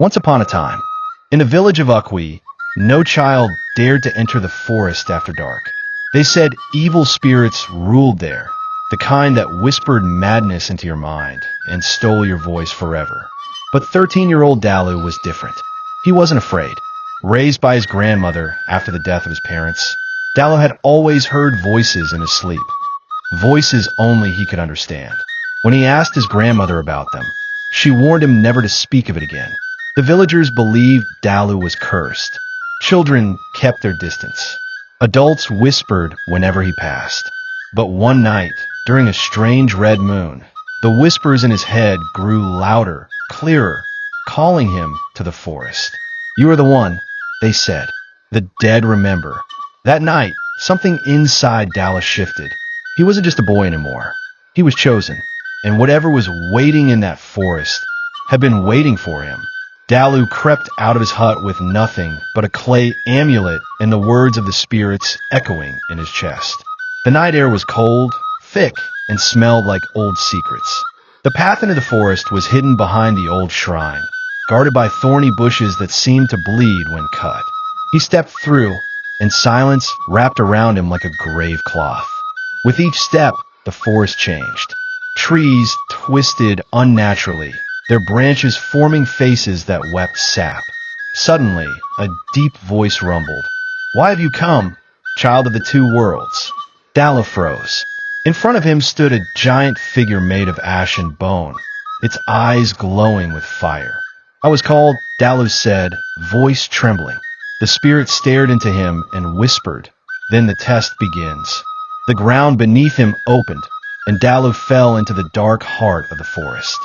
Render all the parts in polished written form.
Once upon a time, in a village of Ukwe, no child dared to enter the forest after dark. They said evil spirits ruled there, the kind that whispered madness into your mind and stole your voice forever. But 13-year-old Dalu was different. He wasn't afraid. Raised by his grandmother after the death of his parents, Dalu had always heard voices in his sleep. Voices only he could understand. When he asked his grandmother about them, she warned him never to speak of it again. The villagers believed Dalu was cursed. Children kept their distance. Adults whispered whenever he passed. But one night, during a strange red moon, the whispers in his head grew louder, clearer, calling him to the forest. "You are the one," they said. "The dead remember." That night, something inside Dalu shifted. He wasn't just a boy anymore. He was chosen, and whatever was waiting in that forest had been waiting for him. Dalu crept out of his hut with nothing but a clay amulet and the words of the spirits echoing in his chest. The night air was cold, thick, and smelled like old secrets. The path into the forest was hidden behind the old shrine, guarded by thorny bushes that seemed to bleed when cut. He stepped through, and silence wrapped around him like a grave cloth. With each step, the forest changed. Trees twisted unnaturally, their branches forming faces that wept sap. Suddenly, a deep voice rumbled. "Why have you come, child of the two worlds?" Dalu froze. In front of him stood a giant figure made of ash and bone, its eyes glowing with fire. "I was called," Dalu said, voice trembling. The spirit stared into him and whispered, "Then the test begins." The ground beneath him opened, and Dalu fell into the dark heart of the forest.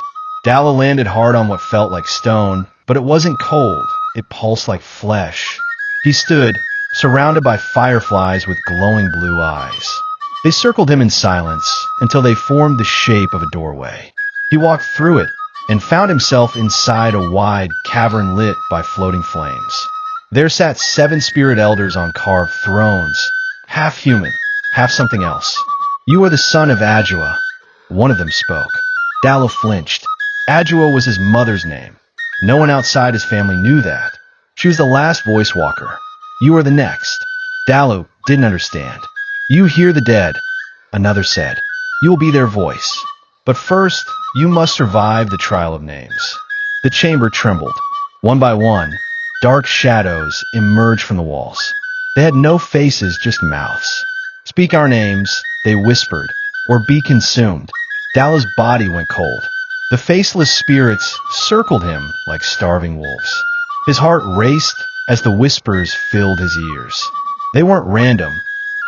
Dalu landed hard on what felt like stone, but it wasn't cold. It pulsed like flesh. He stood, surrounded by fireflies with glowing blue eyes. They circled him in silence until they formed the shape of a doorway. He walked through it and found himself inside a wide cavern lit by floating flames. There sat 7 spirit elders on carved thrones, half human, half something else. "You are the son of Adjua," one of them spoke. Dalu flinched. Adjua was his mother's name. No one outside his family knew that. She was the last voice walker. "You are the next." Dalu didn't understand. "You hear the dead," another said. "You will be their voice. But first, you must survive the trial of names." The chamber trembled. One by one, dark shadows emerged from the walls. They had no faces, just mouths. "Speak our names," they whispered, "or be consumed." Dalu's body went cold. The faceless spirits circled him like starving wolves. His heart raced as the whispers filled his ears. They weren't random.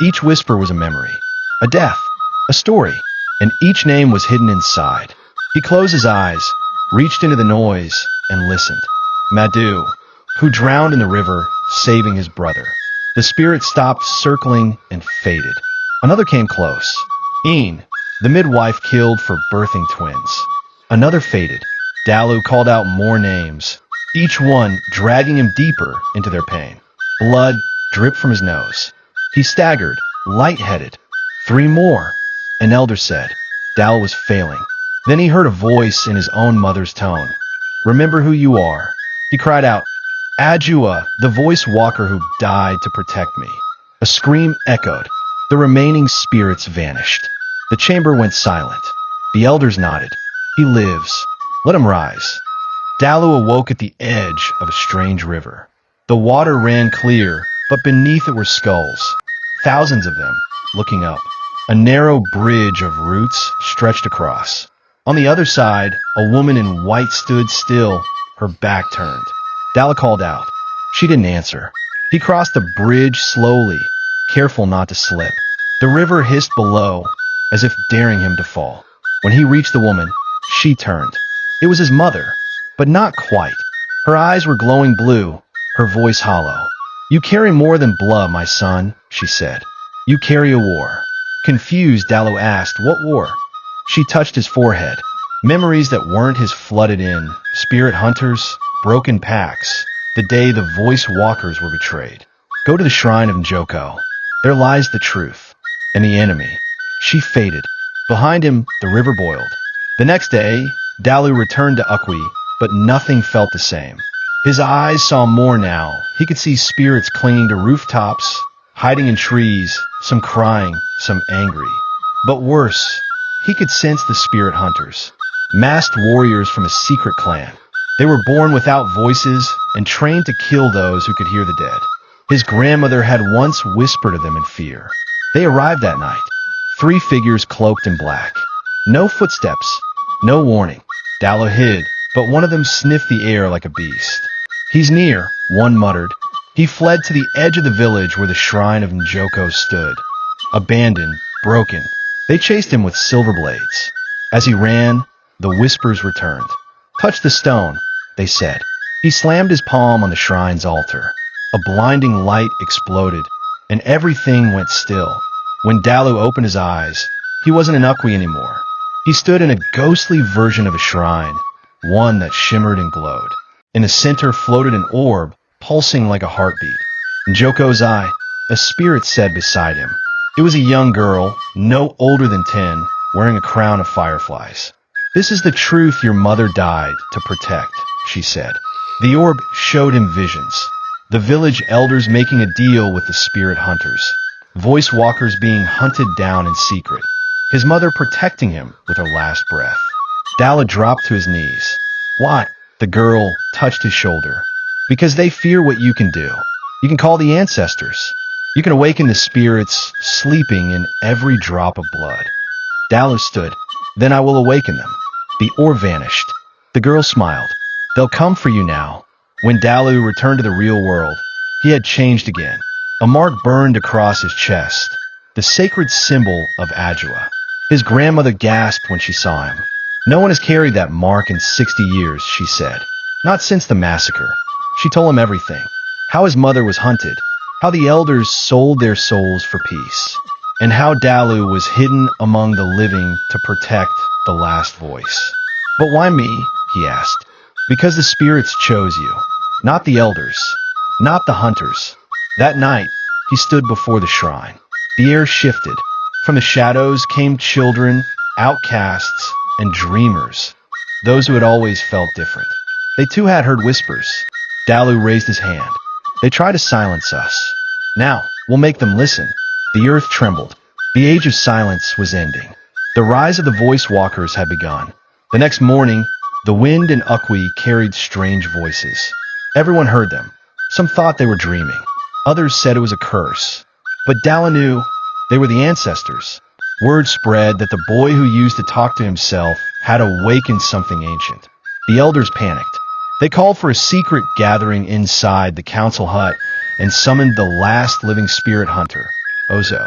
Each whisper was a memory, a death, a story, and each name was hidden inside. He closed his eyes, reached into the noise, and listened. Madu, who drowned in the river, saving his brother. The spirit stopped circling and faded. Another came close. Een, the midwife killed for birthing twins. Another faded. Dalu called out more names, each one dragging him deeper into their pain. Blood dripped from his nose. He staggered, lightheaded. 3 more, an elder said. Dalu was failing. Then he heard a voice in his own mother's tone. "Remember who you are." He cried out, "Adjua, the voice walker who died to protect me." A scream echoed. The remaining spirits vanished. The chamber went silent. The elders nodded. "He lives. Let him rise." Dalu awoke at the edge of a strange river. The water ran clear, but beneath it were skulls, thousands of them, looking up. A narrow bridge of roots stretched across. On the other side, a woman in white stood still, her back turned. Dalu called out. She didn't answer. He crossed the bridge slowly, careful not to slip. The river hissed below, as if daring him to fall. When he reached the woman, she turned. It was his mother, but not quite. Her eyes were glowing blue, her voice hollow. "You carry more than blood, my son," she said. "You carry a war." Confused, Dalu asked, "What war?" She touched his forehead. Memories that weren't his flooded in. Spirit hunters, broken packs, the day the voice walkers were betrayed. "Go to the shrine of Njoko. There lies the truth. And the enemy." She faded. Behind him, the river boiled. The next day, Dalu returned to Ukwe, but nothing felt the same. His eyes saw more now. He could see spirits clinging to rooftops, hiding in trees, some crying, some angry. But worse, he could sense the spirit hunters, masked warriors from a secret clan. They were born without voices and trained to kill those who could hear the dead. His grandmother had once whispered of them in fear. They arrived that night, 3 figures cloaked in black. No footsteps, no warning. Dalu hid, but one of them sniffed the air like a beast. "He's near," one muttered. He fled to the edge of the village where the shrine of Njoko stood. Abandoned, broken. They chased him with silver blades. As he ran, the whispers returned. "Touch the stone," they said. He slammed his palm on the shrine's altar. A blinding light exploded, and everything went still. When Dalu opened his eyes, he wasn't an Ukwe anymore. He stood in a ghostly version of a shrine, one that shimmered and glowed. In the center floated an orb, pulsing like a heartbeat. Njoko's eye, a spirit said beside him. It was a young girl, no older than 10, wearing a crown of fireflies. "This is the truth your mother died to protect," she said. The orb showed him visions. The village elders making a deal with the spirit hunters. Voice walkers being hunted down in secret. His mother protecting him with her last breath. Dalu dropped to his knees. "Why?" The girl touched his shoulder. "Because they fear what you can do. You can call the ancestors. You can awaken the spirits sleeping in every drop of blood." Dalu stood. "Then I will awaken them." The orb vanished. The girl smiled. "They'll come for you now." When Dalu returned to the real world, he had changed again. A mark burned across his chest, the sacred symbol of Ajua. His grandmother gasped when she saw him. "No one has carried that mark in 60 years, she said. "Not since the massacre." She told him everything. How his mother was hunted, how the elders sold their souls for peace, and how Dalu was hidden among the living to protect the last voice. "But why me?" he asked. "Because the spirits chose you, not the elders, not the hunters." That night, he stood before the shrine. The air shifted. From the shadows came children, outcasts, and dreamers, those who had always felt different. They too had heard whispers. Dalu raised his hand. "They try to silence us. Now, we'll make them listen." The earth trembled. The age of silence was ending. The rise of the voice walkers had begun. The next morning, the wind and Ukwe carried strange voices. Everyone heard them. Some thought they were dreaming. Others said it was a curse. But Dalu knew they were the ancestors. Word spread that the boy who used to talk to himself had awakened something ancient. The elders panicked. They called for a secret gathering inside the council hut and summoned the last living spirit hunter, Ozo.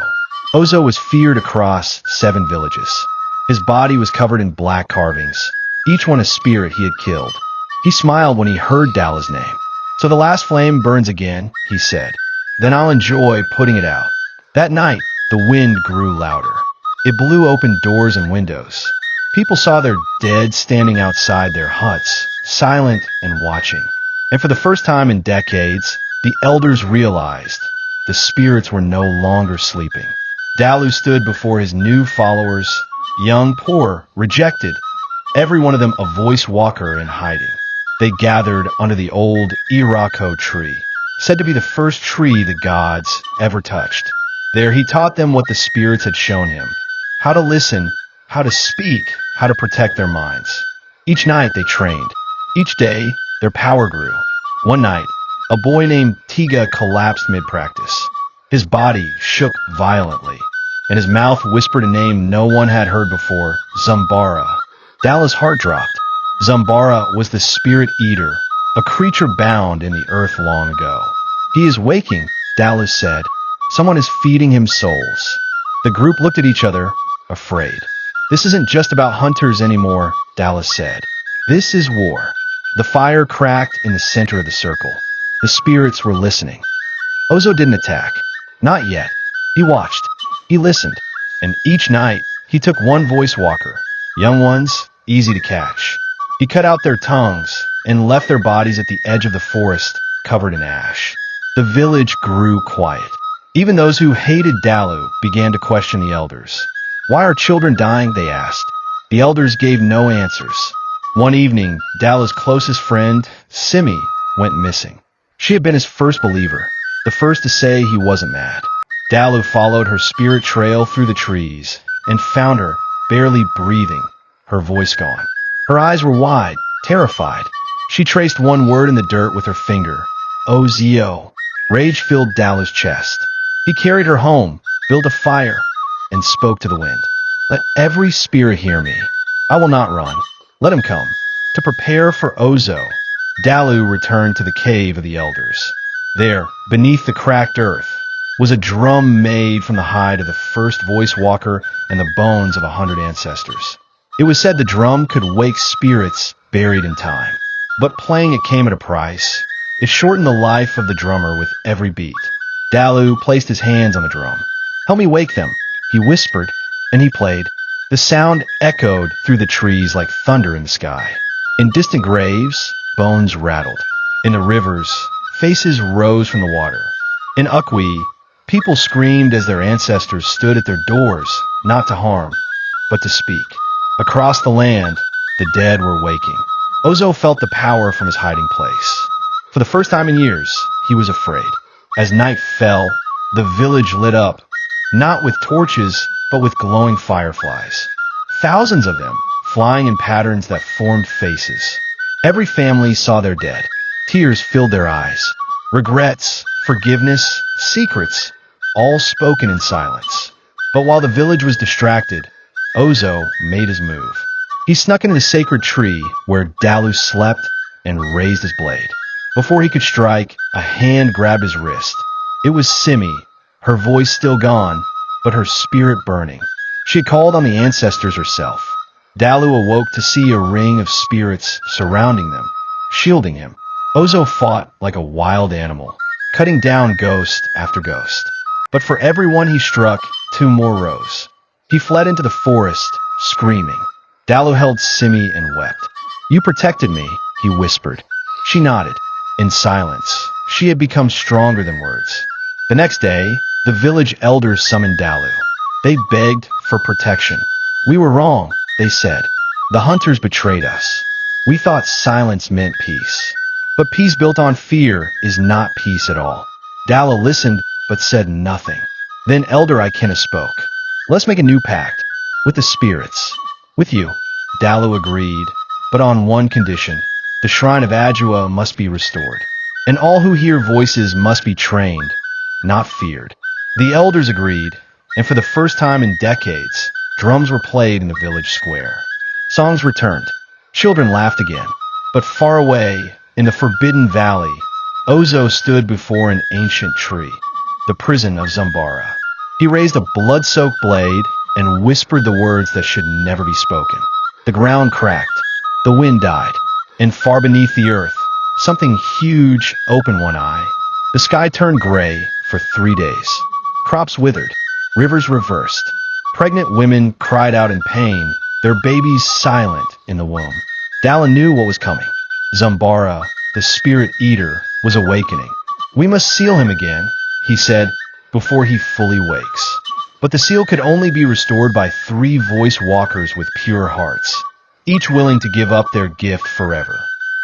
Ozo was feared across 7 villages. His body was covered in black carvings, each one a spirit he had killed. He smiled when he heard Dalu's name. "So the last flame burns again," he said. "Then I'll enjoy putting it out." That night, the wind grew louder. It blew open doors and windows. People saw their dead standing outside their huts, silent and watching. And for the first time in decades, the elders realized the spirits were no longer sleeping. Dalu stood before his new followers, young, poor, rejected, every one of them a voice walker in hiding. They gathered under the old Irako tree, said to be the first tree the gods ever touched. There he taught them what the spirits had shown him, how to listen, how to speak, how to protect their minds. Each night they trained. Each day, their power grew. One night, a boy named Tiga collapsed mid-practice. His body shook violently, and his mouth whispered a name no one had heard before, Zumbara. Dalu's heart dropped. Zumbara was the spirit eater, a creature bound in the earth long ago. "He is waking," Dalu said. "Someone is feeding him souls." The group looked at each other, afraid. "This isn't just about hunters anymore," Dalu said. "This is war." The fire cracked in the center of the circle. The spirits were listening. Ozo didn't attack. Not yet. He watched. He listened. And each night, he took one voice walker, young ones, easy to catch. He cut out their tongues and left their bodies at the edge of the forest, covered in ash. The village grew quiet. Even those who hated Dalu began to question the elders. "Why are children dying?" they asked. The elders gave no answers. One evening, Dalu's closest friend, Simi, went missing. She had been his first believer, the first to say he wasn't mad. Dalu followed her spirit trail through the trees and found her, barely breathing, her voice gone. Her eyes were wide, terrified. She traced one word in the dirt with her finger. Ozo. Rage filled Dalu's chest. He carried her home, built a fire, and spoke to the wind. Let every spirit hear me. I will not run. Let him come. To prepare for Ozo, Dalu returned to the cave of the elders. There, beneath the cracked earth, was a drum made from the hide of the first voice walker and the bones of 100 ancestors. It was said the drum could wake spirits buried in time. But playing it came at a price. It shortened the life of the drummer with every beat. Dalu placed his hands on the drum. Help me wake them, he whispered, and he played. The sound echoed through the trees like thunder in the sky. In distant graves, bones rattled. In the rivers, faces rose from the water. In Ukwe, people screamed as their ancestors stood at their doors, not to harm, but to speak. Across the land, the dead were waking. Ozo felt the power from his hiding place. For the first time in years, he was afraid. As night fell, the village lit up, not with torches, but with glowing fireflies. Thousands of them, flying in patterns that formed faces. Every family saw their dead. Tears filled their eyes. Regrets, forgiveness, secrets, all spoken in silence. But while the village was distracted, Ozo made his move. He snuck into the sacred tree where Dalu slept and raised his blade. Before he could strike, a hand grabbed his wrist. It was Simi, her voice still gone, but her spirit burning. She had called on the ancestors herself. Dalu awoke to see a ring of spirits surrounding them, shielding him. Ozo fought like a wild animal, cutting down ghost after ghost. But for every one he struck, two more rose. He fled into the forest, screaming. Dalu held Simi and wept. You protected me, he whispered. She nodded. In silence, she had become stronger than words. The next day, the village elders summoned Dalu. They begged for protection. We were wrong, they said. The hunters betrayed us. We thought silence meant peace. But peace built on fear is not peace at all. Dalu listened, but said nothing. Then Elder Ikena spoke. Let's make a new pact. With the spirits. With you. Dalu agreed, but on one condition. The shrine of Adjua must be restored. And all who hear voices must be trained, not feared. The elders agreed, and for the first time in decades, drums were played in the village square. Songs returned. Children laughed again. But far away, in the Forbidden Valley, Ozo stood before an ancient tree, the prison of Zambara. He raised a blood-soaked blade and whispered the words that should never be spoken. The ground cracked. The wind died. And far beneath the earth, something huge opened one eye. The sky turned gray for 3 days. Crops withered. Rivers reversed. Pregnant women cried out in pain, their babies silent in the womb. Dalu knew what was coming. Zambara, the spirit eater, was awakening. We must seal him again, he said, before he fully wakes. But the seal could only be restored by 3 voice walkers with pure hearts, each willing to give up their gift forever.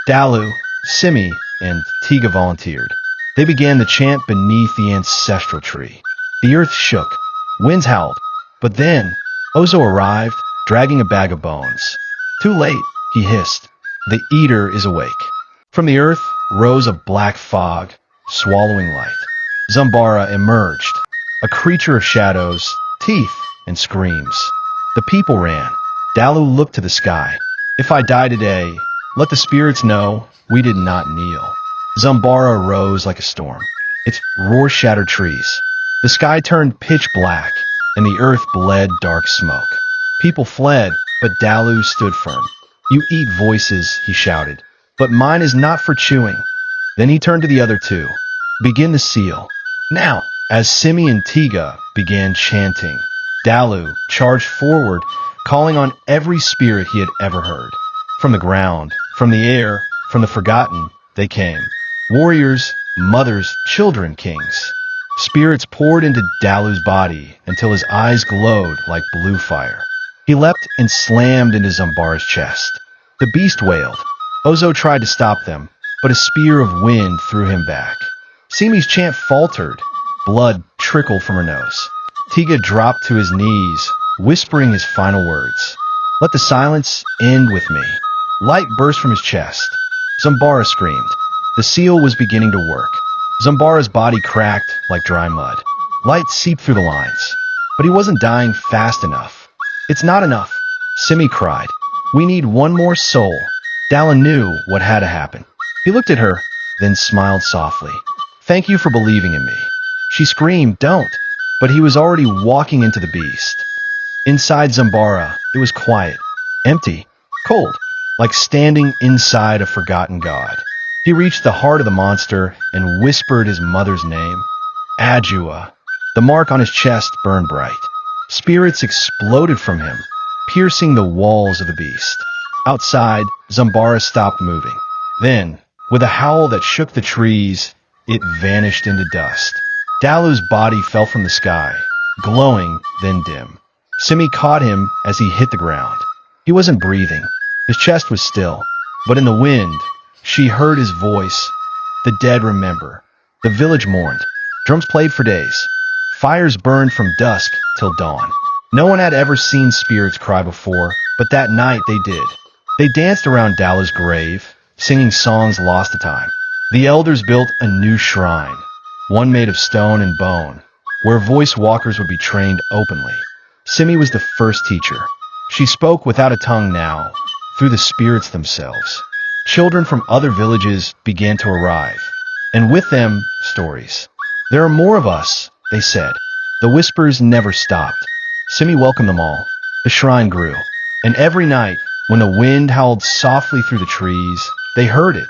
Dalu, Simi, and Tiga volunteered. They began the chant beneath the ancestral tree. The earth shook. Winds howled. But then, Ozo arrived, dragging a bag of bones. Too late, he hissed. The eater is awake. From the earth rose a black fog, swallowing light. Zambara emerged, a creature of shadows, teeth, and screams. The people ran. Dalu looked to the sky. If I die today, let the spirits know we did not kneel. Zambara rose like a storm. Its roar shattered trees. The sky turned pitch black, and the earth bled dark smoke. People fled, but Dalu stood firm. You eat voices, he shouted, but mine is not for chewing. Then he turned to the other 2. Begin the seal. Now, as Simi and Tiga began chanting, Dalu charged forward, calling on every spirit he had ever heard. From the ground, from the air, from the forgotten, they came. Warriors, mothers, children, kings. Spirits poured into Dalu's body until his eyes glowed like blue fire. He leapt and slammed into Zambara's chest. The beast wailed. Ozo tried to stop them, but a spear of wind threw him back. Simi's chant faltered. Blood trickled from her nose. Tiga dropped to his knees, whispering his final words. Let the silence end with me. Light burst from his chest. Zambara screamed. The seal was beginning to work. Zambara's body cracked like dry mud. Light seeped through the lines. But he wasn't dying fast enough. It's not enough, Simi cried. We need one more soul. Dalu knew what had to happen. He looked at her, then smiled softly. Thank you for believing in me. She screamed, don't. But he was already walking into the beast. Inside Zambara, it was quiet, empty, cold, like standing inside a forgotten god. He reached the heart of the monster and whispered his mother's name. Adjua. The mark on his chest burned bright. Spirits exploded from him, piercing the walls of the beast. Outside, Zambara stopped moving. Then, with a howl that shook the trees, it vanished into dust. Dalu's body fell from the sky, glowing, then dim. Simi caught him as he hit the ground. He wasn't breathing. His chest was still. But in the wind, she heard his voice. The dead remember. The village mourned. Drums played for days. Fires burned from dusk till dawn. No one had ever seen spirits cry before, but that night they did. They danced around Dalu's grave, singing songs lost to time. The elders built a new shrine, one made of stone and bone, where voice walkers would be trained openly. Simi was the first teacher. She spoke without a tongue now, through the spirits themselves. Children from other villages began to arrive, and with them, stories. There are more of us, they said. The whispers never stopped. Simi welcomed them all. The shrine grew, and every night, when the wind howled softly through the trees, they heard it.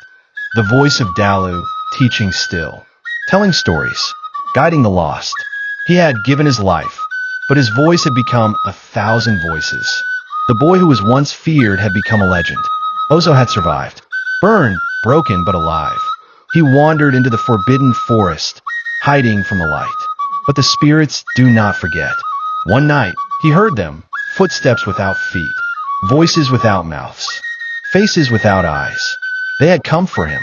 The voice of Dalu, teaching still, telling stories, guiding the lost. He had given his life, but his voice had become 1,000 voices. The boy who was once feared had become a legend. Ozo had survived, burned, broken, but alive. He wandered into the forbidden forest, hiding from the light. But the spirits do not forget. One night, he heard them, footsteps without feet, voices without mouths, faces without eyes. They had come for him.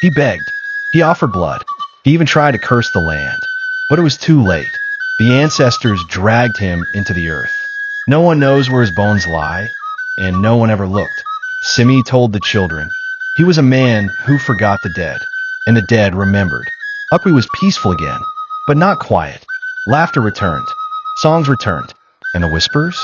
He begged. He offered blood. He even tried to curse the land. But it was too late. The ancestors dragged him into the earth. No one knows where his bones lie, and no one ever looked. Simi told the children. He was a man who forgot the dead, and the dead remembered. Ukwe was peaceful again, but not quiet. Laughter returned. Songs returned. And the whispers?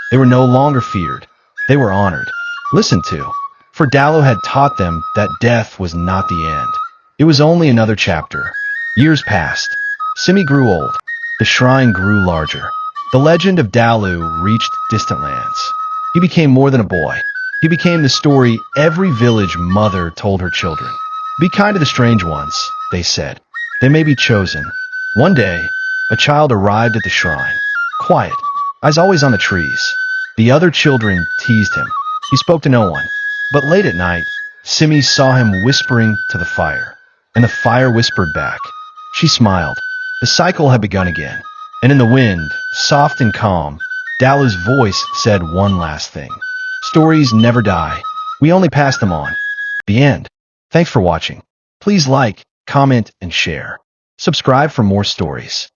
They were no longer feared. They were honored, listened to. For Dalu had taught them that death was not the end. It was only another chapter. Years passed. Simi grew old. The shrine grew larger. The legend of Dalu reached distant lands. He became more than a boy. He became the story every village mother told her children. Be kind to the strange ones, they said. They may be chosen. One day, a child arrived at the shrine. Quiet, eyes always on the trees. The other children teased him. He spoke to no one. But late at night, Simi saw him whispering to the fire. And the fire whispered back. She smiled. The cycle had begun again. And in the wind, soft and calm, Dalu's voice said one last thing. Stories never die. We only pass them on. The end. Thanks for watching. Please like, comment, and share. Subscribe for more stories.